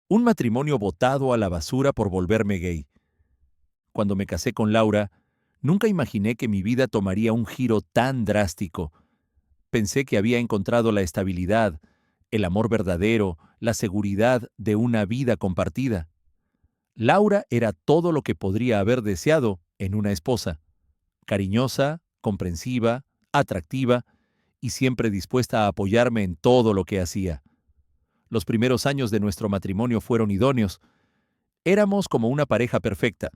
Un matrimonio botado a la basura por volverme gay. Cuando me casé con Laura, nunca imaginé que mi vida tomaría un giro tan drástico. Pensé que había encontrado la estabilidad, el amor verdadero, la seguridad de una vida compartida. Laura era todo lo que podría haber deseado en una esposa: cariñosa, comprensiva, atractiva y siempre dispuesta a apoyarme en todo lo que hacía. Los primeros años de nuestro matrimonio fueron idóneos. Éramos como una pareja perfecta.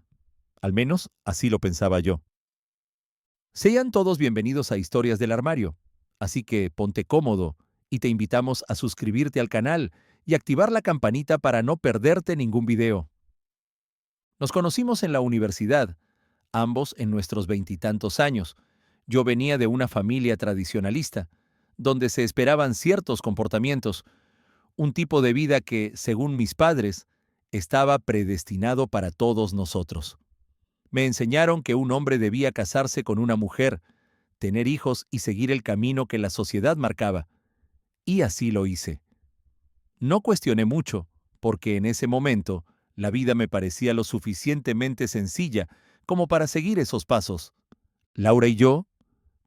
Al menos así lo pensaba yo. Sean todos bienvenidos a Historias del Armario. Así que ponte cómodo y te invitamos a suscribirte al canal y activar la campanita para no perderte ningún video. Nos conocimos en la universidad, ambos en nuestros veintitantos años. Yo venía de una familia tradicionalista, donde se esperaban ciertos comportamientos, un tipo de vida que, según mis padres, estaba predestinado para todos nosotros. Me enseñaron que un hombre debía casarse con una mujer, tener hijos y seguir el camino que la sociedad marcaba. Y así lo hice. No cuestioné mucho, porque en ese momento la vida me parecía lo suficientemente sencilla como para seguir esos pasos. Laura y yo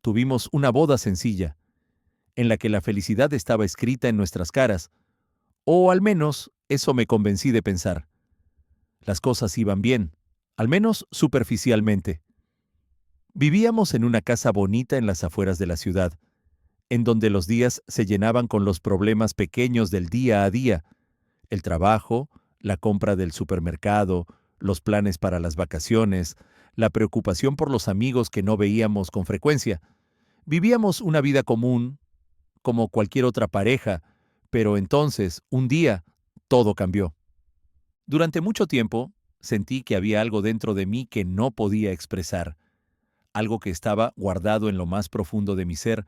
tuvimos una boda sencilla, en la que la felicidad estaba escrita en nuestras caras, o al menos eso me convencí de pensar. Las cosas iban bien, al menos superficialmente. Vivíamos en una casa bonita en las afueras de la ciudad, en donde los días se llenaban con los problemas pequeños del día a día: el trabajo, la compra del supermercado, los planes para las vacaciones, la preocupación por los amigos que no veíamos con frecuencia. Vivíamos una vida común, como cualquier otra pareja, pero entonces, un día, todo cambió. Durante mucho tiempo, sentí que había algo dentro de mí que no podía expresar, algo que estaba guardado en lo más profundo de mi ser,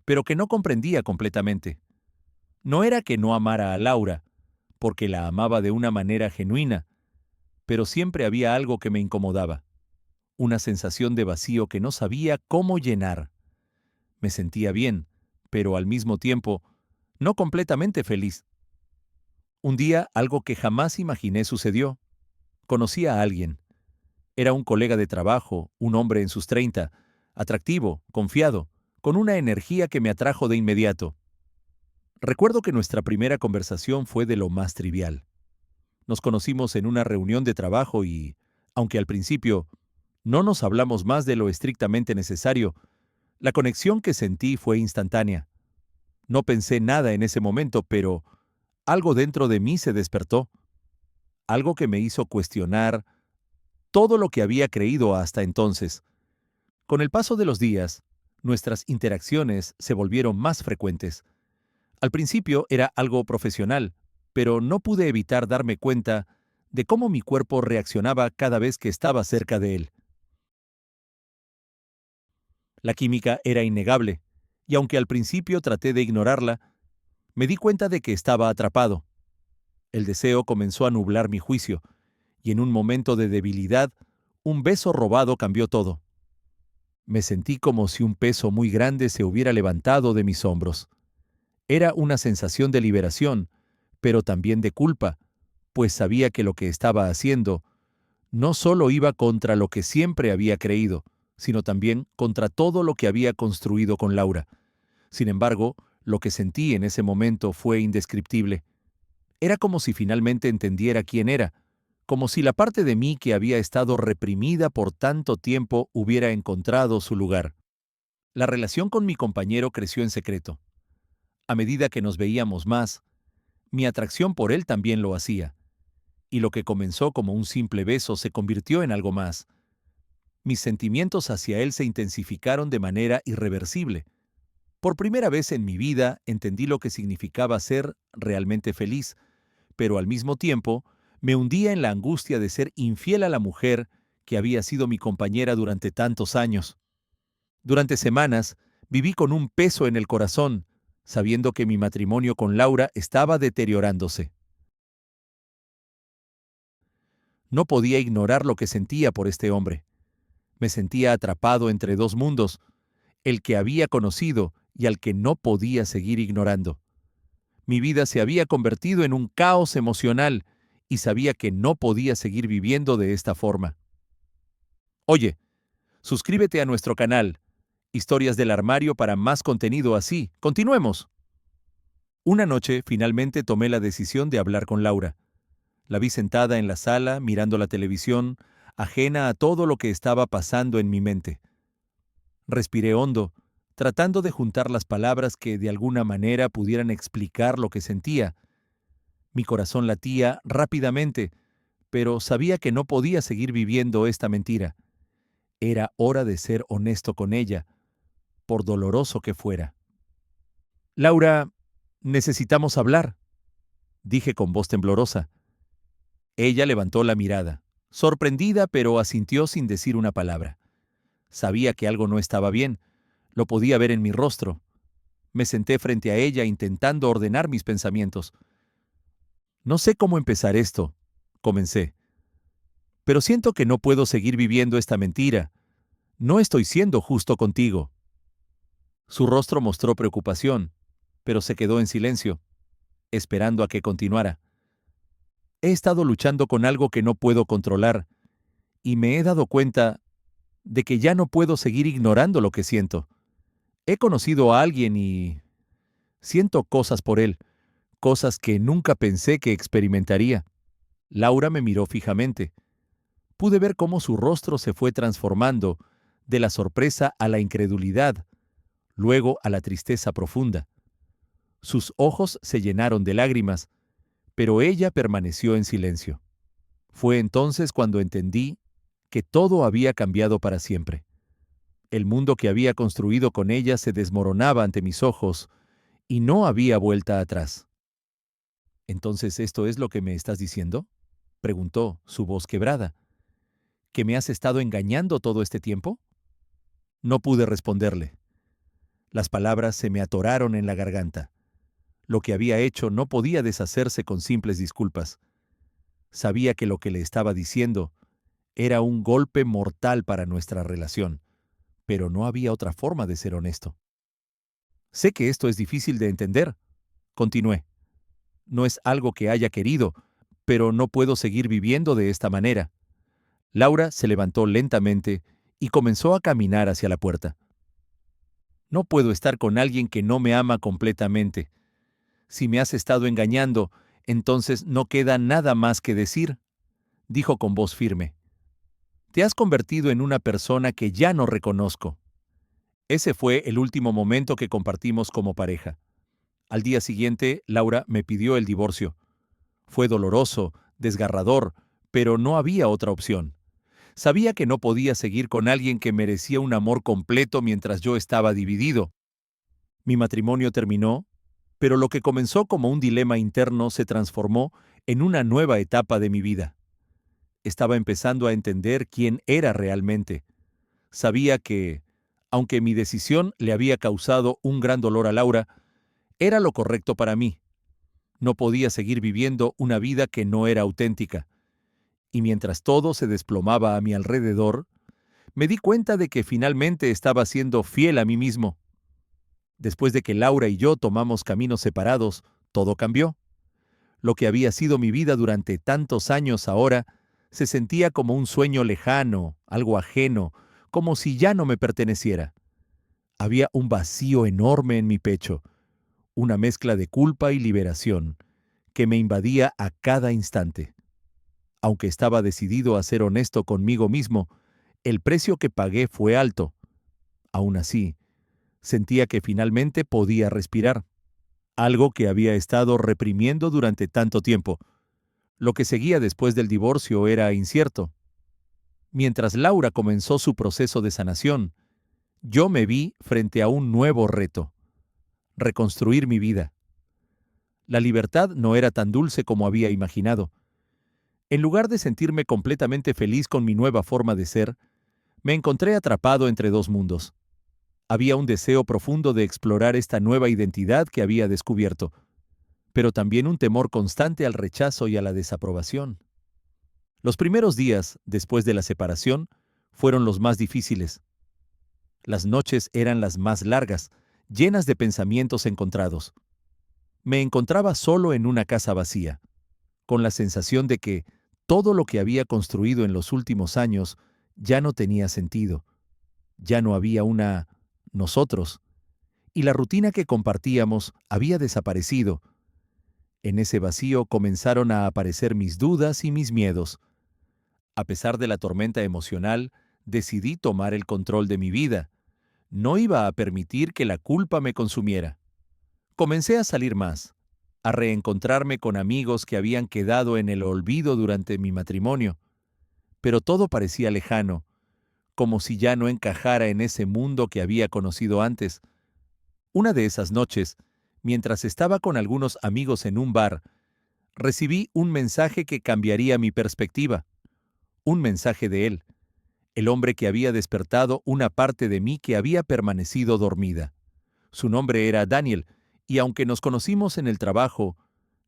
pero que no comprendía completamente. No era que no amara a Laura, porque la amaba de una manera genuina, pero siempre había algo que me incomodaba, una sensación de vacío que no sabía cómo llenar. Me sentía bien, pero al mismo tiempo, no completamente feliz. Un día, algo que jamás imaginé sucedió. Conocí a alguien. Era un colega de trabajo, un hombre en sus 30, atractivo, confiado, con una energía que me atrajo de inmediato. Recuerdo que nuestra primera conversación fue de lo más trivial. Nos conocimos en una reunión de trabajo y, aunque al principio no nos hablamos más de lo estrictamente necesario, la conexión que sentí fue instantánea. No pensé nada en ese momento, pero algo dentro de mí se despertó, algo que me hizo cuestionar todo lo que había creído hasta entonces. Con el paso de los días, nuestras interacciones se volvieron más frecuentes. Al principio era algo profesional, pero no pude evitar darme cuenta de cómo mi cuerpo reaccionaba cada vez que estaba cerca de él. La química era innegable, y aunque al principio traté de ignorarla, me di cuenta de que estaba atrapado. El deseo comenzó a nublar mi juicio, y en un momento de debilidad, un beso robado cambió todo. Me sentí como si un peso muy grande se hubiera levantado de mis hombros. Era una sensación de liberación, pero también de culpa, pues sabía que lo que estaba haciendo no solo iba contra lo que siempre había creído, sino también contra todo lo que había construido con Laura. Sin embargo, lo que sentí en ese momento fue indescriptible. Era como si finalmente entendiera quién era, como si la parte de mí que había estado reprimida por tanto tiempo hubiera encontrado su lugar. La relación con mi compañero creció en secreto. A medida que nos veíamos más, mi atracción por él también lo hacía, y lo que comenzó como un simple beso se convirtió en algo más. Mis sentimientos hacia él se intensificaron de manera irreversible. Por primera vez en mi vida entendí lo que significaba ser realmente feliz, pero al mismo tiempo me hundía en la angustia de ser infiel a la mujer que había sido mi compañera durante tantos años. Durante semanas viví con un peso en el corazón, sabiendo que mi matrimonio con Laura estaba deteriorándose. No podía ignorar lo que sentía por este hombre. Me sentía atrapado entre dos mundos, el que había conocido y al que no podía seguir ignorando. Mi vida se había convertido en un caos emocional y sabía que no podía seguir viviendo de esta forma. Oye, suscríbete a nuestro canal, Historias del Armario, para más contenido así. Continuemos. Una noche, finalmente tomé la decisión de hablar con Laura. La vi sentada en la sala, mirando la televisión, ajena a todo lo que estaba pasando en mi mente. Respiré hondo, tratando de juntar las palabras que de alguna manera pudieran explicar lo que sentía. Mi corazón latía rápidamente, pero sabía que no podía seguir viviendo esta mentira. Era hora de ser honesto con ella, por doloroso que fuera. Laura, necesitamos hablar, dije con voz temblorosa. Ella levantó la mirada, sorprendida, pero asintió sin decir una palabra. Sabía que algo no estaba bien, lo podía ver en mi rostro. Me senté frente a ella intentando ordenar mis pensamientos. No sé cómo empezar esto, comencé, pero siento que no puedo seguir viviendo esta mentira. No estoy siendo justo contigo. Su rostro mostró preocupación, pero se quedó en silencio, esperando a que continuara. He estado luchando con algo que no puedo controlar, y me he dado cuenta de que ya no puedo seguir ignorando lo que siento. He conocido a alguien y siento cosas por él, cosas que nunca pensé que experimentaría. Laura me miró fijamente. Pude ver cómo su rostro se fue transformando, de la sorpresa a la incredulidad, luego a la tristeza profunda. Sus ojos se llenaron de lágrimas, pero ella permaneció en silencio. Fue entonces cuando entendí que todo había cambiado para siempre. El mundo que había construido con ella se desmoronaba ante mis ojos, y no había vuelta atrás. ¿Entonces esto es lo que me estás diciendo?, preguntó, su voz quebrada. ¿Que me has estado engañando todo este tiempo? No pude responderle. Las palabras se me atoraron en la garganta. Lo que había hecho no podía deshacerse con simples disculpas. Sabía que lo que le estaba diciendo era un golpe mortal para nuestra relación, pero no había otra forma de ser honesto. Sé que esto es difícil de entender, continué. No es algo que haya querido, pero no puedo seguir viviendo de esta manera. Laura se levantó lentamente y comenzó a caminar hacia la puerta. No puedo estar con alguien que no me ama completamente. Si me has estado engañando, entonces no queda nada más que decir, dijo con voz firme. Te has convertido en una persona que ya no reconozco. Ese fue el último momento que compartimos como pareja. Al día siguiente, Laura me pidió el divorcio. Fue doloroso, desgarrador, pero no había otra opción. Sabía que no podía seguir con alguien que merecía un amor completo mientras yo estaba dividido. Mi matrimonio terminó, pero lo que comenzó como un dilema interno se transformó en una nueva etapa de mi vida. Estaba empezando a entender quién era realmente. Sabía que, aunque mi decisión le había causado un gran dolor a Laura, era lo correcto para mí. No podía seguir viviendo una vida que no era auténtica. Y mientras todo se desplomaba a mi alrededor, me di cuenta de que finalmente estaba siendo fiel a mí mismo. Después de que Laura y yo tomamos caminos separados, todo cambió. Lo que había sido mi vida durante tantos años ahora se sentía como un sueño lejano, algo ajeno, como si ya no me perteneciera. Había un vacío enorme en mi pecho, una mezcla de culpa y liberación, que me invadía a cada instante. Aunque estaba decidido a ser honesto conmigo mismo, el precio que pagué fue alto. Aún así, sentía que finalmente podía respirar, algo que había estado reprimiendo durante tanto tiempo. Lo que seguía después del divorcio era incierto. Mientras Laura comenzó su proceso de sanación, yo me vi frente a un nuevo reto: reconstruir mi vida. La libertad no era tan dulce como había imaginado. En lugar de sentirme completamente feliz con mi nueva forma de ser, me encontré atrapado entre dos mundos. Había un deseo profundo de explorar esta nueva identidad que había descubierto, pero también un temor constante al rechazo y a la desaprobación. Los primeros días, después de la separación, fueron los más difíciles. Las noches eran las más largas, llenas de pensamientos encontrados. Me encontraba solo en una casa vacía, con la sensación de que todo lo que había construido en los últimos años ya no tenía sentido. Ya no había una nosotros, y la rutina que compartíamos había desaparecido. En ese vacío comenzaron a aparecer mis dudas y mis miedos. A pesar de la tormenta emocional, decidí tomar el control de mi vida. No iba a permitir que la culpa me consumiera. Comencé a salir más, a reencontrarme con amigos que habían quedado en el olvido durante mi matrimonio, pero todo parecía lejano, como si ya no encajara en ese mundo que había conocido antes. Una de esas noches, mientras estaba con algunos amigos en un bar, recibí un mensaje que cambiaría mi perspectiva. Un mensaje de él, el hombre que había despertado una parte de mí que había permanecido dormida. Su nombre era Daniel, y aunque nos conocimos en el trabajo,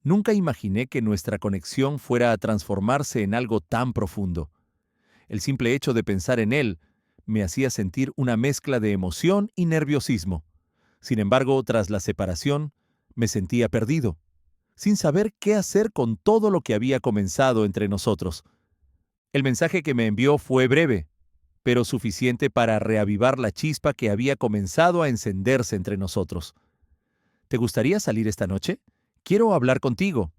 nunca imaginé que nuestra conexión fuera a transformarse en algo tan profundo. El simple hecho de pensar en él me hacía sentir una mezcla de emoción y nerviosismo. Sin embargo, tras la separación, me sentía perdido, sin saber qué hacer con todo lo que había comenzado entre nosotros. El mensaje que me envió fue breve, pero suficiente para reavivar la chispa que había comenzado a encenderse entre nosotros. ¿Te gustaría salir esta noche? Quiero hablar contigo.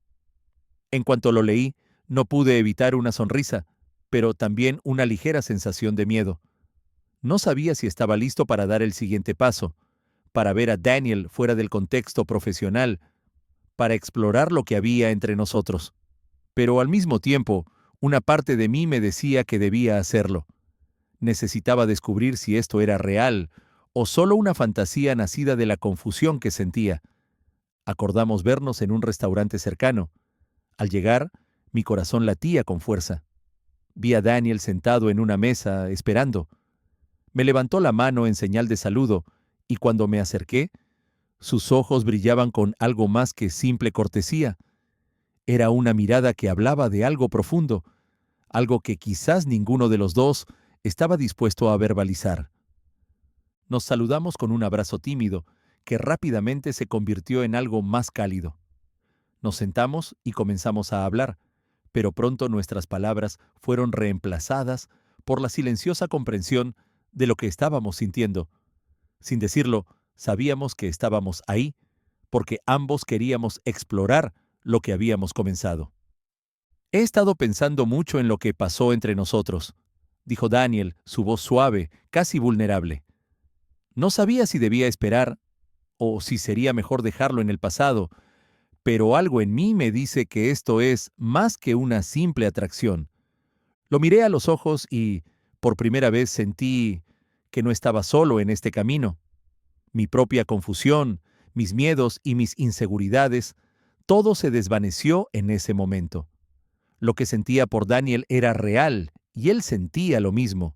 En cuanto lo leí, no pude evitar una sonrisa, pero también una ligera sensación de miedo. No sabía si estaba listo para dar el siguiente paso, para ver a Daniel fuera del contexto profesional, para explorar lo que había entre nosotros. Pero al mismo tiempo, una parte de mí me decía que debía hacerlo. Necesitaba descubrir si esto era real o solo una fantasía nacida de la confusión que sentía. Acordamos vernos en un restaurante cercano. Al llegar, mi corazón latía con fuerza. Vi a Daniel sentado en una mesa, esperando. Me levantó la mano en señal de saludo, y cuando me acerqué, sus ojos brillaban con algo más que simple cortesía. Era una mirada que hablaba de algo profundo, algo que quizás ninguno de los dos estaba dispuesto a verbalizar. Nos saludamos con un abrazo tímido, que rápidamente se convirtió en algo más cálido. Nos sentamos y comenzamos a hablar, pero pronto nuestras palabras fueron reemplazadas por la silenciosa comprensión de lo que estábamos sintiendo. Sin decirlo, sabíamos que estábamos ahí, porque ambos queríamos explorar lo que habíamos comenzado. He estado pensando mucho en lo que pasó entre nosotros, dijo Daniel, su voz suave, casi vulnerable. No sabía si debía esperar o si sería mejor dejarlo en el pasado, pero algo en mí me dice que esto es más que una simple atracción. Lo miré a los ojos y, por primera vez, sentí que no estaba solo en este camino. Mi propia confusión, mis miedos y mis inseguridades, todo se desvaneció en ese momento. Lo que sentía por Daniel era real y él sentía lo mismo.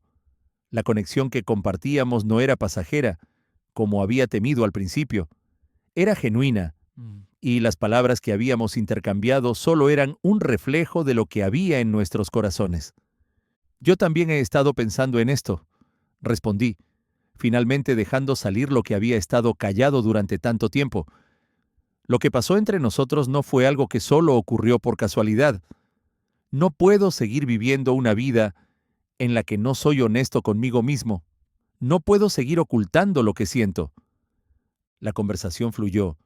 La conexión que compartíamos no era pasajera, como había temido al principio. Era genuina, y las palabras que habíamos intercambiado solo eran un reflejo de lo que había en nuestros corazones. Yo también he estado pensando en esto, respondí, finalmente dejando salir lo que había estado callado durante tanto tiempo. Lo que pasó entre nosotros no fue algo que solo ocurrió por casualidad. No puedo seguir viviendo una vida en la que no soy honesto conmigo mismo. No puedo seguir ocultando lo que siento. La conversación fluyó,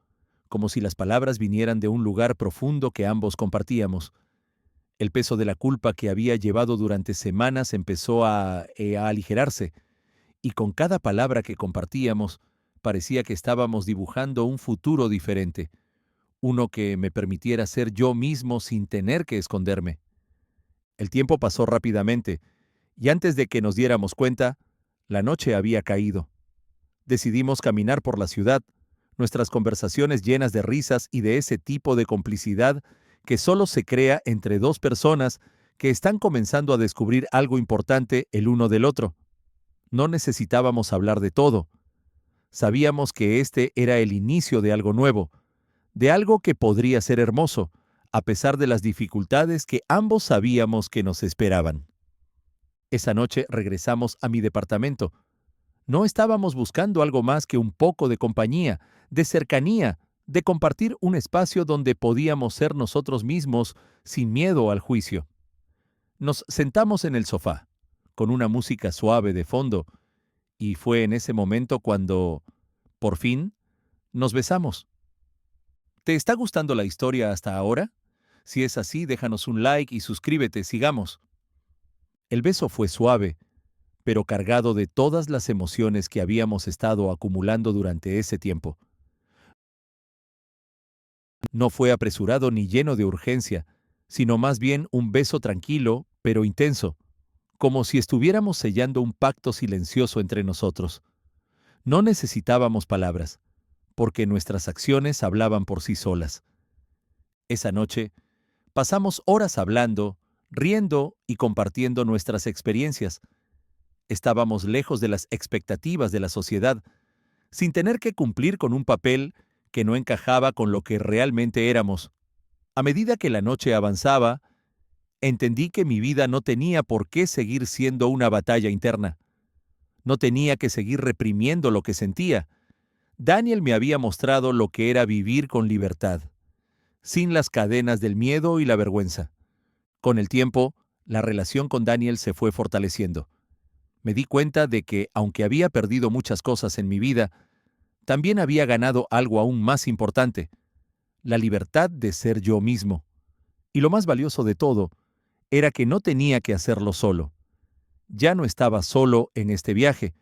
como si las palabras vinieran de un lugar profundo que ambos compartíamos. El peso de la culpa que había llevado durante semanas empezó a aligerarse, y con cada palabra que compartíamos, parecía que estábamos dibujando un futuro diferente, uno que me permitiera ser yo mismo sin tener que esconderme. El tiempo pasó rápidamente, y antes de que nos diéramos cuenta, la noche había caído. Decidimos caminar por la ciudad, nuestras conversaciones llenas de risas y de ese tipo de complicidad que solo se crea entre dos personas que están comenzando a descubrir algo importante el uno del otro. No necesitábamos hablar de todo. Sabíamos que este era el inicio de algo nuevo, de algo que podría ser hermoso, a pesar de las dificultades que ambos sabíamos que nos esperaban. Esa noche regresamos a mi departamento. No estábamos buscando algo más que un poco de compañía, de cercanía, de compartir un espacio donde podíamos ser nosotros mismos sin miedo al juicio. Nos sentamos en el sofá, con una música suave de fondo, y fue en ese momento cuando, por fin, nos besamos. ¿Te está gustando la historia hasta ahora? Si es así, déjanos un like y suscríbete, sigamos. El beso fue suave, pero cargado de todas las emociones que habíamos estado acumulando durante ese tiempo. No fue apresurado ni lleno de urgencia, sino más bien un beso tranquilo, pero intenso, como si estuviéramos sellando un pacto silencioso entre nosotros. No necesitábamos palabras, porque nuestras acciones hablaban por sí solas. Esa noche, pasamos horas hablando, riendo y compartiendo nuestras experiencias. Estábamos lejos de las expectativas de la sociedad, sin tener que cumplir con un papel que no encajaba con lo que realmente éramos. A medida que la noche avanzaba, entendí que mi vida no tenía por qué seguir siendo una batalla interna. No tenía que seguir reprimiendo lo que sentía. Daniel me había mostrado lo que era vivir con libertad, sin las cadenas del miedo y la vergüenza. Con el tiempo, la relación con Daniel se fue fortaleciendo. Me di cuenta de que, aunque había perdido muchas cosas en mi vida, también había ganado algo aún más importante: la libertad de ser yo mismo. Y lo más valioso de todo era que no tenía que hacerlo solo. Ya no estaba solo en este viaje.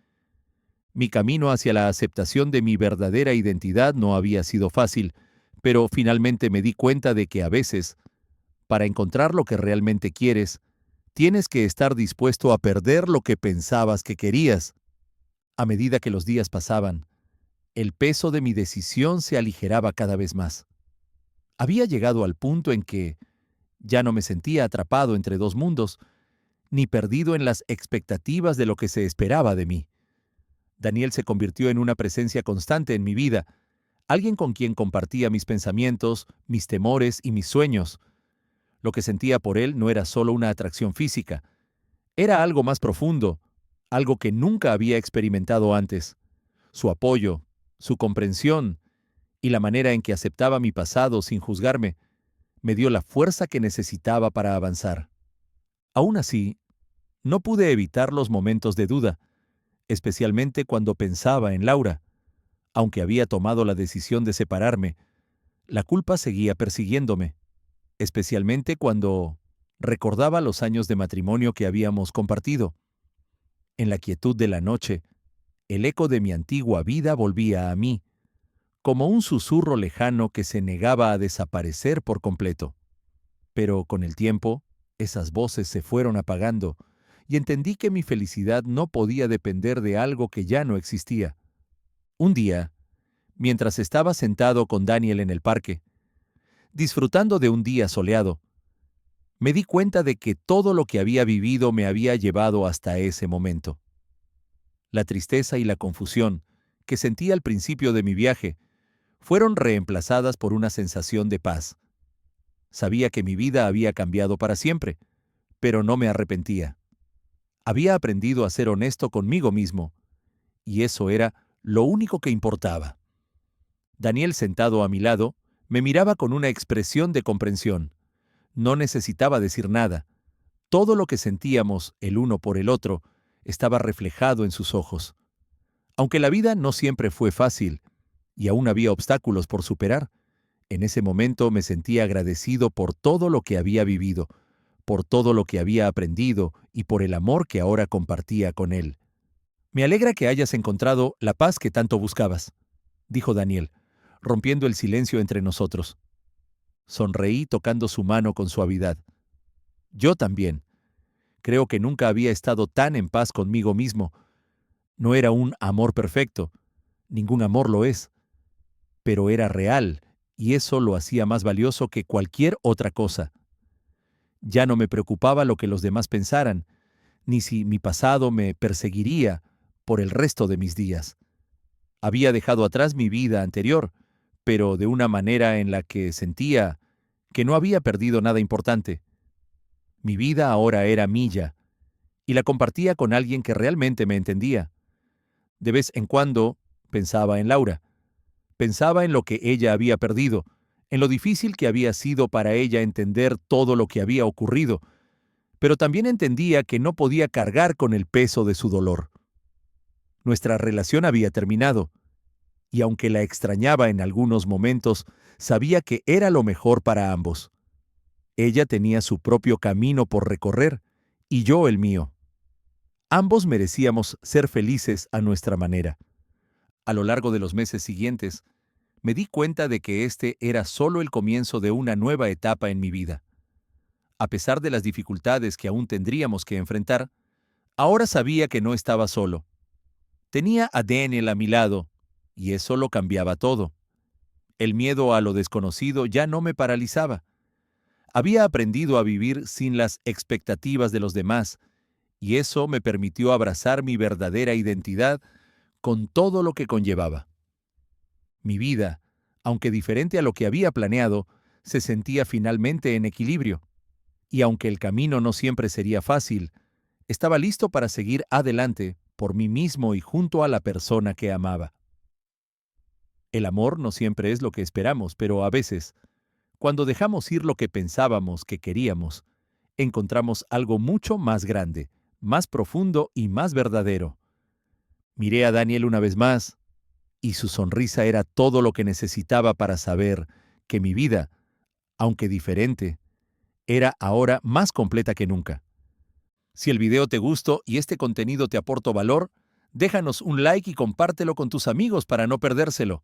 Mi camino hacia la aceptación de mi verdadera identidad no había sido fácil, pero finalmente me di cuenta de que a veces, para encontrar lo que realmente quieres, tienes que estar dispuesto a perder lo que pensabas que querías. A medida que los días pasaban, el peso de mi decisión se aligeraba cada vez más. Había llegado al punto en que ya no me sentía atrapado entre dos mundos, ni perdido en las expectativas de lo que se esperaba de mí. Daniel se convirtió en una presencia constante en mi vida, alguien con quien compartía mis pensamientos, mis temores y mis sueños. Lo que sentía por él no era solo una atracción física, era algo más profundo, algo que nunca había experimentado antes. Su apoyo, su comprensión y la manera en que aceptaba mi pasado sin juzgarme, me dio la fuerza que necesitaba para avanzar. Aún así, no pude evitar los momentos de duda, especialmente cuando pensaba en Laura. Aunque había tomado la decisión de separarme, la culpa seguía persiguiéndome, especialmente cuando recordaba los años de matrimonio que habíamos compartido. En la quietud de la noche, el eco de mi antigua vida volvía a mí, como un susurro lejano que se negaba a desaparecer por completo. Pero con el tiempo, esas voces se fueron apagando, y entendí que mi felicidad no podía depender de algo que ya no existía. Un día, mientras estaba sentado con Daniel en el parque, disfrutando de un día soleado, me di cuenta de que todo lo que había vivido me había llevado hasta ese momento. La tristeza y la confusión que sentí al principio de mi viaje fueron reemplazadas por una sensación de paz. Sabía que mi vida había cambiado para siempre, pero no me arrepentía. Había aprendido a ser honesto conmigo mismo, y eso era lo único que importaba. Daniel, sentado a mi lado, me miraba con una expresión de comprensión. No necesitaba decir nada. Todo lo que sentíamos el uno por el otro estaba reflejado en sus ojos. Aunque la vida no siempre fue fácil, y aún había obstáculos por superar, en ese momento me sentía agradecido por todo lo que había vivido, por todo lo que había aprendido y por el amor que ahora compartía con él. Me alegra que hayas encontrado la paz que tanto buscabas, dijo Daniel, rompiendo el silencio entre nosotros. Sonreí tocando su mano con suavidad. Yo también. Creo que nunca había estado tan en paz conmigo mismo. No era un amor perfecto, ningún amor lo es, pero era real, y eso lo hacía más valioso que cualquier otra cosa. Ya no me preocupaba lo que los demás pensaran, ni si mi pasado me perseguiría por el resto de mis días. Había dejado atrás mi vida anterior, pero de una manera en la que sentía que no había perdido nada importante. Mi vida ahora era mía, y la compartía con alguien que realmente me entendía. De vez en cuando pensaba en Laura, Pensaba en lo que ella había perdido, en lo difícil que había sido para ella entender todo lo que había ocurrido, pero también entendía que no podía cargar con el peso de su dolor. Nuestra relación había terminado, y aunque la extrañaba en algunos momentos, sabía que era lo mejor para ambos. Ella tenía su propio camino por recorrer, y yo el mío. Ambos merecíamos ser felices a nuestra manera. A lo largo de los meses siguientes, me di cuenta de que este era solo el comienzo de una nueva etapa en mi vida. A pesar de las dificultades que aún tendríamos que enfrentar, ahora sabía que no estaba solo. Tenía a Daniel a mi lado, y eso lo cambiaba todo. El miedo a lo desconocido ya no me paralizaba. Había aprendido a vivir sin las expectativas de los demás, y eso me permitió abrazar mi verdadera identidad con todo lo que conllevaba. Mi vida, aunque diferente a lo que había planeado, se sentía finalmente en equilibrio. Y aunque el camino no siempre sería fácil, estaba listo para seguir adelante por mí mismo y junto a la persona que amaba. El amor no siempre es lo que esperamos, pero a veces, cuando dejamos ir lo que pensábamos que queríamos, encontramos algo mucho más grande, más profundo y más verdadero. Miré a Daniel una vez más, y su sonrisa era todo lo que necesitaba para saber que mi vida, aunque diferente, era ahora más completa que nunca. Si el video te gustó y este contenido te aportó valor, déjanos un like y compártelo con tus amigos para no perdérselo.